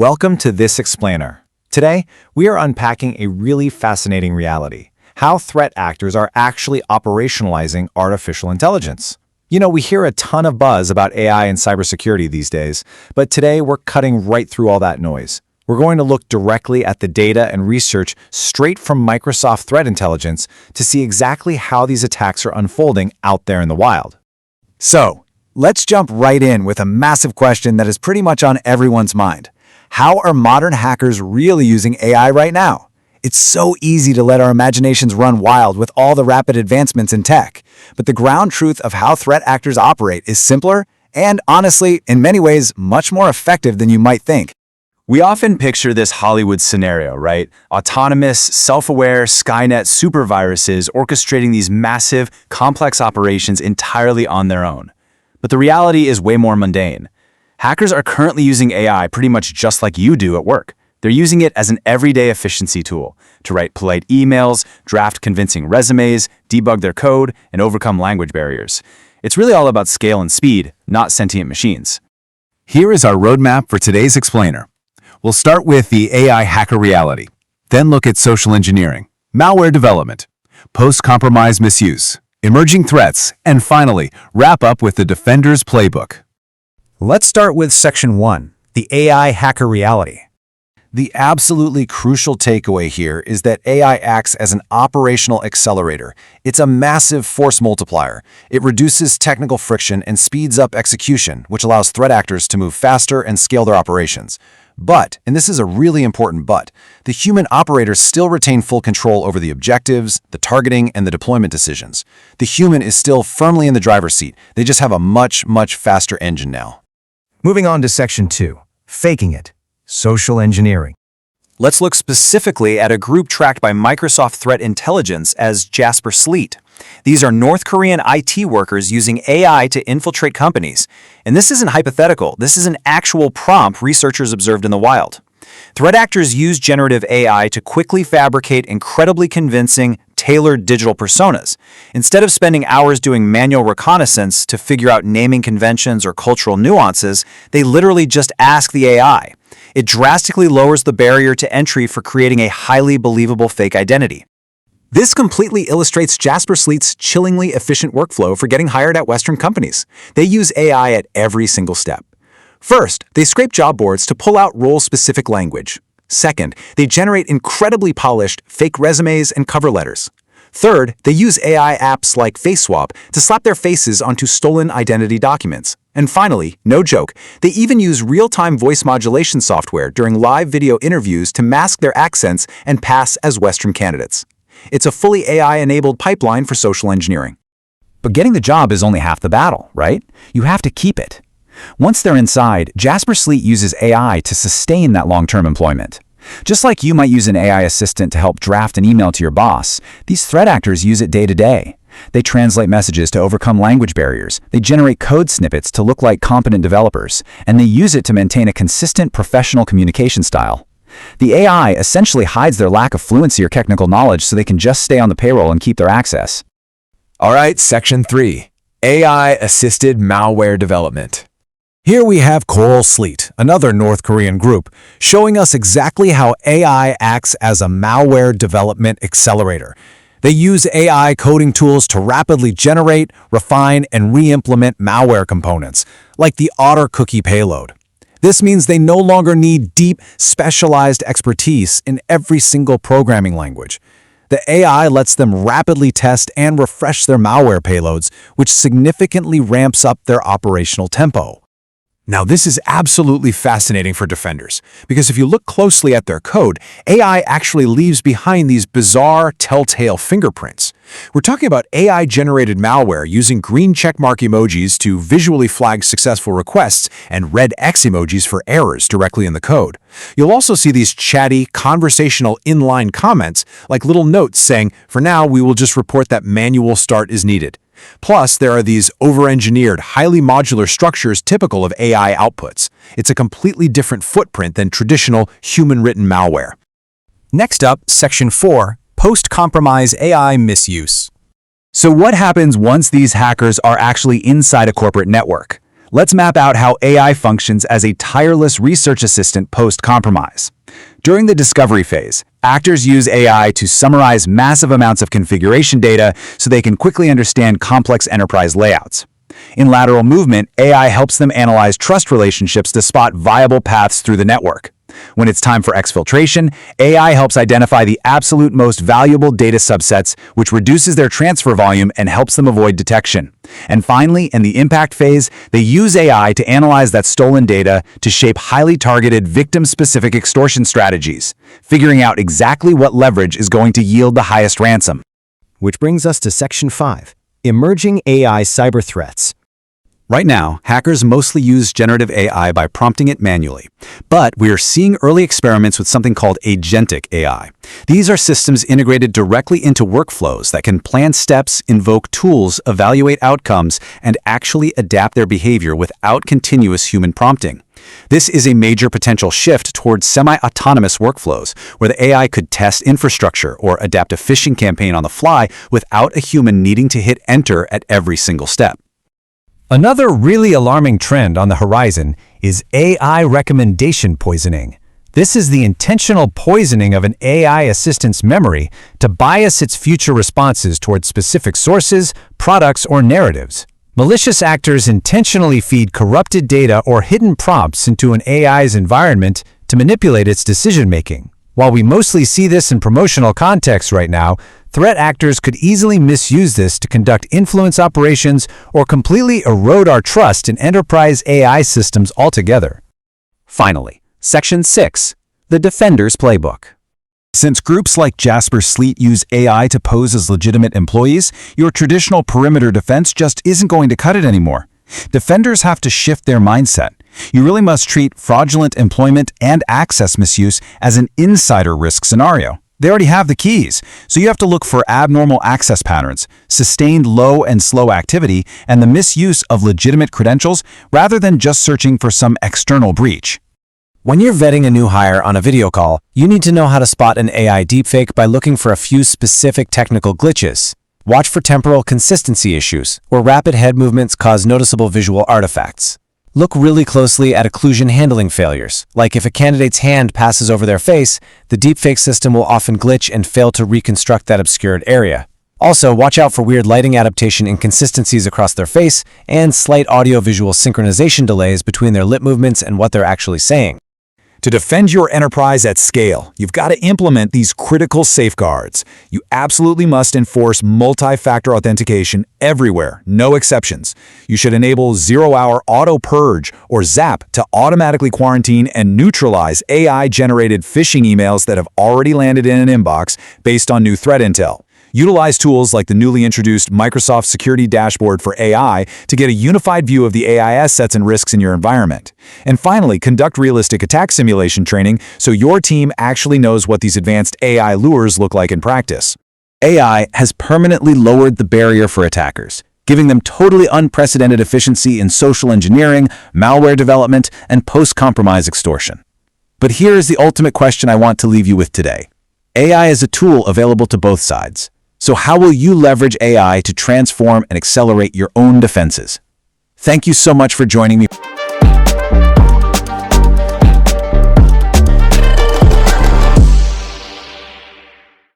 Welcome to This Explainer. Today, we are unpacking a really fascinating reality: how threat actors are actually operationalizing artificial intelligence. You know, we hear a ton of buzz about AI and cybersecurity these days, but today we're cutting right through all that noise. We're going to look directly at the data and research straight from Microsoft Threat Intelligence to see exactly how these attacks are unfolding out there in the wild. So, let's jump right in with a massive question that is pretty much on everyone's mind. How are modern hackers really using AI right now? It's so easy to let our imaginations run wild with all the rapid advancements in tech, but the ground truth of how threat actors operate is simpler and, honestly, in many ways, much more effective than you might think. We often picture this Hollywood scenario, right? Autonomous, self-aware, Skynet superviruses orchestrating these massive, complex operations entirely on their own. But the reality is way more mundane. Hackers are currently using AI pretty much just like you do at work. They're using it as an everyday efficiency tool to write polite emails, draft convincing resumes, debug their code, and overcome language barriers. It's really all about scale and speed, not sentient machines. Here is our roadmap for today's explainer. We'll start with the AI hacker reality, then look at social engineering, malware development, post-compromise misuse, emerging threats, and finally, wrap up with the Defender's Playbook. Let's start with Section 1, the AI hacker reality. The absolutely crucial takeaway here is that AI acts as an operational accelerator. It's a massive force multiplier. It reduces technical friction and speeds up execution, which allows threat actors to move faster and scale their operations. But, and this is a really important but, the human operators still retain full control over the objectives, the targeting, and the deployment decisions. The human is still firmly in the driver's seat. They just have a much faster engine now. Moving on to Section 2, faking it, social engineering. Let's look specifically at a group tracked by Microsoft Threat Intelligence as Jasper Sleet. These are North Korean IT workers using AI to infiltrate companies. And this isn't hypothetical. This is an actual prompt researchers observed in the wild. Threat actors use generative AI to quickly fabricate incredibly convincing, tailored digital personas. Instead of spending hours doing manual reconnaissance to figure out naming conventions or cultural nuances, they literally just ask the AI. It drastically lowers the barrier to entry for creating a highly believable fake identity. This completely illustrates Jasper Sleet's chillingly efficient workflow for getting hired at Western companies. They use AI at every single step. First, they scrape job boards to pull out role-specific language. Second, they generate incredibly polished fake resumes and cover letters. Third, they use AI apps like FaceSwap to slap their faces onto stolen identity documents. And finally, no joke, they even use real-time voice modulation software during live video interviews to mask their accents and pass as Western candidates. It's a fully AI-enabled pipeline for social engineering. But getting the job is only half the battle, right? You have to keep it. Once they're inside, Jasper Sleet uses AI to sustain that long-term employment. Just like you might use an AI assistant to help draft an email to your boss, these threat actors use it day to day. They translate messages to overcome language barriers, they generate code snippets to look like competent developers, and they use it to maintain a consistent professional communication style. The AI essentially hides their lack of fluency or technical knowledge so they can just stay on the payroll and keep their access. All right, Section 3, AI-assisted malware development. Here we have Coral Sleet, another North Korean group, showing us exactly how AI acts as a malware development accelerator. They use AI coding tools to rapidly generate, refine, and re-implement malware components, like the Otter cookie payload. This means they no longer need deep, specialized expertise in every single programming language. The AI lets them rapidly test and refresh their malware payloads, which significantly ramps up their operational tempo. Now, this is absolutely fascinating for defenders, because if you look closely at their code, AI actually leaves behind these bizarre, telltale fingerprints. We're talking about AI-generated malware using green checkmark emojis to visually flag successful requests and red X emojis for errors directly in the code. You'll also see these chatty, conversational inline comments, like little notes saying, "For now, we will just report that manual start is needed." Plus, there are these over-engineered, highly modular structures typical of AI outputs. It's a completely different footprint than traditional human-written malware. Next up, Section 4, post-compromise AI misuse. So what happens once these hackers are actually inside a corporate network? Let's map out how AI functions as a tireless research assistant post-compromise. During the discovery phase, actors use AI to summarize massive amounts of configuration data so they can quickly understand complex enterprise layouts. In lateral movement, AI helps them analyze trust relationships to spot viable paths through the network. When it's time for exfiltration, AI helps identify the absolute most valuable data subsets, which reduces their transfer volume and helps them avoid detection. And finally, in the impact phase, they use AI to analyze that stolen data to shape highly targeted, victim-specific extortion strategies, figuring out exactly what leverage is going to yield the highest ransom. Which brings us to Section 5, Emerging AI Cyber Threats. Right now, hackers mostly use generative AI by prompting it manually. But we are seeing early experiments with something called agentic AI. These are systems integrated directly into workflows that can plan steps, invoke tools, evaluate outcomes, and actually adapt their behavior without continuous human prompting. This is a major potential shift towards semi-autonomous workflows, where the AI could test infrastructure or adapt a phishing campaign on the fly without a human needing to hit enter at every single step. Another really alarming trend on the horizon is AI recommendation poisoning. This is the intentional poisoning of an AI assistant's memory to bias its future responses toward specific sources, products, or narratives. Malicious actors intentionally feed corrupted data or hidden prompts into an AI's environment to manipulate its decision-making. While we mostly see this in promotional contexts right now, threat actors could easily misuse this to conduct influence operations or completely erode our trust in enterprise AI systems altogether. Finally, Section 6, the Defender's Playbook. Since groups like Jasper Sleet use AI to pose as legitimate employees, your traditional perimeter defense just isn't going to cut it anymore. Defenders have to shift their mindset. You really must treat fraudulent employment and access misuse as an insider risk scenario. They already have the keys, so you have to look for abnormal access patterns, sustained low and slow activity, and the misuse of legitimate credentials rather than just searching for some external breach. When you're vetting a new hire on a video call, you need to know how to spot an AI deepfake by looking for a few specific technical glitches. Watch for temporal consistency issues, where rapid head movements cause noticeable visual artifacts. Look really closely at occlusion handling failures, like if a candidate's hand passes over their face, the deepfake system will often glitch and fail to reconstruct that obscured area. Also, watch out for weird lighting adaptation inconsistencies across their face and slight audio-visual synchronization delays between their lip movements and what they're actually saying. To defend your enterprise at scale, you've got to implement these critical safeguards. You absolutely must enforce multi-factor authentication everywhere, no exceptions. You should enable zero-hour auto-purge or ZAP to automatically quarantine and neutralize AI-generated phishing emails that have already landed in an inbox based on new threat intel. Utilize tools like the newly introduced Microsoft Security Dashboard for AI to get a unified view of the AI assets and risks in your environment. And finally, conduct realistic attack simulation training so your team actually knows what these advanced AI lures look like in practice. AI has permanently lowered the barrier for attackers, giving them totally unprecedented efficiency in social engineering, malware development, and post-compromise extortion. But here is the ultimate question I want to leave you with today. AI is a tool available to both sides. So how will you leverage AI to transform and accelerate your own defenses? Thank you so much for joining me.